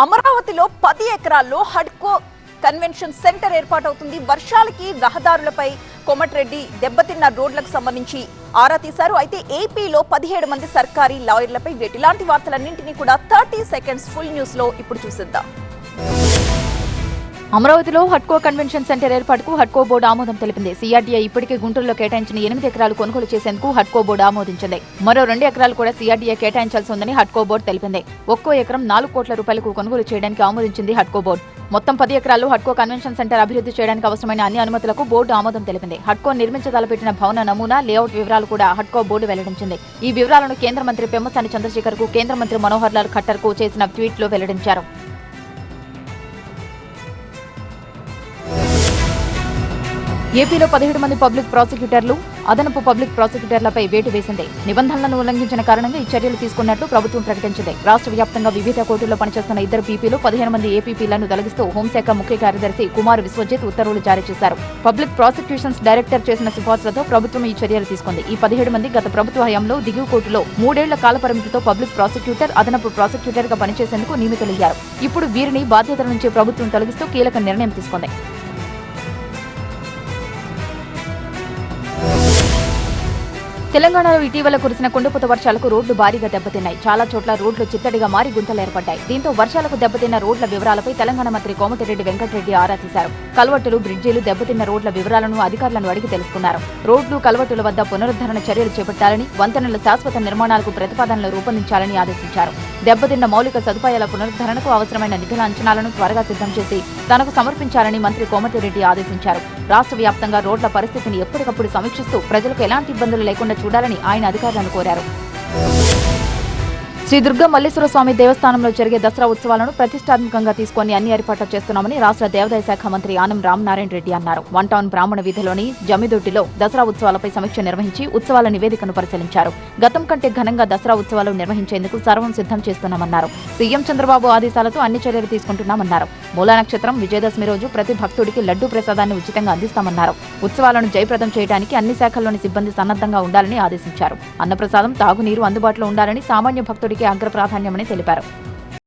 అమరావతిలో 10 ఎకరాల్లో హడ్కో convention centre ఏర్పాటవుతుంది. వర్షాలకి రహదారులపై కోమటిరెడ్డి దెబ్బతిన్న రోడ్లకు సంబంధించి ఆరా తీశారు. అయితే ఏపీలో 17 మంది సర్కారీ లాయర్లపై ఇలాంటి వార్తలన్నింటినీ కూడా 30 సెకండ్స్ ఫుల్ న్యూస్ లో ఇప్పుడు చూసిద్దాం. అమరావతిలో హడ్కో కన్వెన్షన్ సెంటర్ ఏర్పాటుకు హడ్కో బోర్డు ఆమోదం తెలిపింది. సిఆర్డీఏ ఇప్పటికే గుంటూరులో కేటాయించిన 8 ఎకరాలు కొనుగోలు చేసేందుకు హడ్కో బోర్డు ఆమోదించింది. మరో 2 ఎకరాలు కూడా సిఆర్డీఏ కేటాయించాల్సి ఉందని హడ్కో బోర్డు తెలిపింది. ఒక్కో ఎకరం 4 కోట్ల రూపాయలకు కొనుగోలు చేయడానికి ఆమోదించింది హడ్కో బోర్డు. మొత్తం 10 ఎకరాల్లో హడ్కో కన్వెన్షన్ సెంటర్ అభివృద్ధి చేయడానికి అవసరమైన అన్ని అనుమతులకు బోర్డు ఆమోదం తెలిపింది. హడ్కో నిర్మించదలపెట్టిన భవన నమూనా లేఅవుట్ వివరాలు కూడా హడ్కో బోర్డు వెల్లడించింది. ఈ వివరాలను కేంద్ర మంత్రి పెమ్మసాని చంద్రశేఖర్ కు కేంద్ర మంత్రి మనోహర్ లాల్ ఖట్టర్ కు చేసిన ట్వీట్ లో వెల్లడించారు. ఏపీలో 17 మంది పబ్లిక్ ప్రాసిక్యూటర్లు, అదనపు పబ్లిక్ ప్రాసిక్యూటర్లపై వేటు వేసింది. నిబంధనలను ఉల్లంఘించిన కారణంగా ఈ చర్యలు తీసుకున్నట్లు ప్రభుత్వం ప్రకటించింది. రాష్ట్ర వ్యాప్తంగా వివిధ కోర్టుల్లో పనిచేస్తున్న 2 పీపీలు, 15 మంది ఏపీపీలను తొలగిస్తూ హోంశాఖ ముఖ్య కార్యదర్శి కుమార్ విశ్వజిత్ ఉత్తర్వులు జారీ చేశారు. పబ్లిక్ ప్రాసిక్యూషన్స్ డైరెక్టర్ చేసిన సిఫార్సులతో ప్రభుత్వం ఈ చర్యలు తీసుకుంది. ఈ 17 మంది గత ప్రభుత్వ హయాంలో దిగువ కోర్టులో 3 ఏళ్ల కాలపరిమితితో పబ్లిక్ ప్రాసిక్యూటర్, అదనపు ప్రాసిక్యూటర్ గా పనిచేసేందుకు నియమితులయ్యారు. ఇప్పుడు వీరిని బాధ్యతల నుంచి ప్రభుత్వం తొలగిస్తూ కీలక నిర్ణయం తీసుకుంది. తెలంగాణలో ఇటీవల కురిసిన కుండపోత వర్షాలకు రోడ్లు భారీగా దెబ్బతిన్నాయి. చాలా చోట్ల రోడ్లు చిత్తడిగా మారి గుంతలు ఏర్పడ్డాయి. దీంతో వర్షాలకు దెబ్బతిన్న రోడ్ల వివరాలపై తెలంగాణ మంత్రి కోమటిరెడ్డి వెంకటరెడ్డి ఆరా తీశారు. కల్వట్టులు, బ్రిడ్జీలు దెబ్బతిన్న రోడ్ల వివరాలను అధికారులను అడిగి తెలుసుకున్నారు. రోడ్లు, కల్వట్టుల వద్ద పునరుద్ధరణ చర్యలు చేపట్టాలని, వంతెనల శాశ్వత నిర్మాణాలకు ప్రతిపాదనలు రూపొందించాలని ఆదేశించారు. దెబ్బతిన్న మౌలిక సదుపాయాల పునరుద్ధరణకు అవసరమైన నిధుల అంచనాలను త్వరగా సిద్ధం చేసి తనకు సమర్పించాలని మంత్రి కోమటిరెడ్డి ఆదేశించారు. రాష్ట్ర వ్యాప్తంగా రోడ్ల పరిస్థితిని ఎప్పటికప్పుడు సమీక్షిస్తూ ప్రజలకు ఎలాంటి ఇబ్బందులు లేకుండా చూడాలని ఆయన అధికారులను కోరారు. శ్రీ దుర్గా మల్లేశ్వర స్వామి దేవస్థానంలో జరిగే దసరా ఉత్సవాలను ప్రతిష్టాత్మకంగా తీసుకుని అన్ని ఏర్పాట్లు చేస్తున్నామని రాష్ట్ర దేవాదాయ శాఖ మంత్రి ఆనం రామనారాయణ రెడ్డి అన్నారు. 1 టౌన్ బ్రాహ్మణ వీధిలోని జమ్మిదొడ్డిలో దసరా ఉత్సవాలపై సమీక్ష నిర్వహించి ఉత్సవాల నివేదికను పరిశీలించారు. గతం కంటే ఘనంగా దసరా ఉత్సవాలు నిర్వహించేందుకు సర్వం సిద్ధం చేస్తున్నామన్నారు. సీఎం చంద్రబాబు ఆదేశాలతో అన్ని చర్యలు తీసుకుంటున్నామన్నారు. మూలా నక్షత్రం, విజయదశమి రోజు ప్రతి భక్తుడికి లడ్డూ ప్రసాదాన్ని ఉచితంగా అందిస్తామన్నారు. ఉత్సవాలను జయప్రదం చేయడానికి అన్ని శాఖల్లోని సిబ్బంది సన్నద్ధంగా ఉండాలని ఆదేశించారు. అన్నప్రసాదం, తాగునీరు అందుబాటులో ఉండాలని, సామాన్య భక్తుడికి అగ్ర ప్రాధాన్యమని తెలిపారు.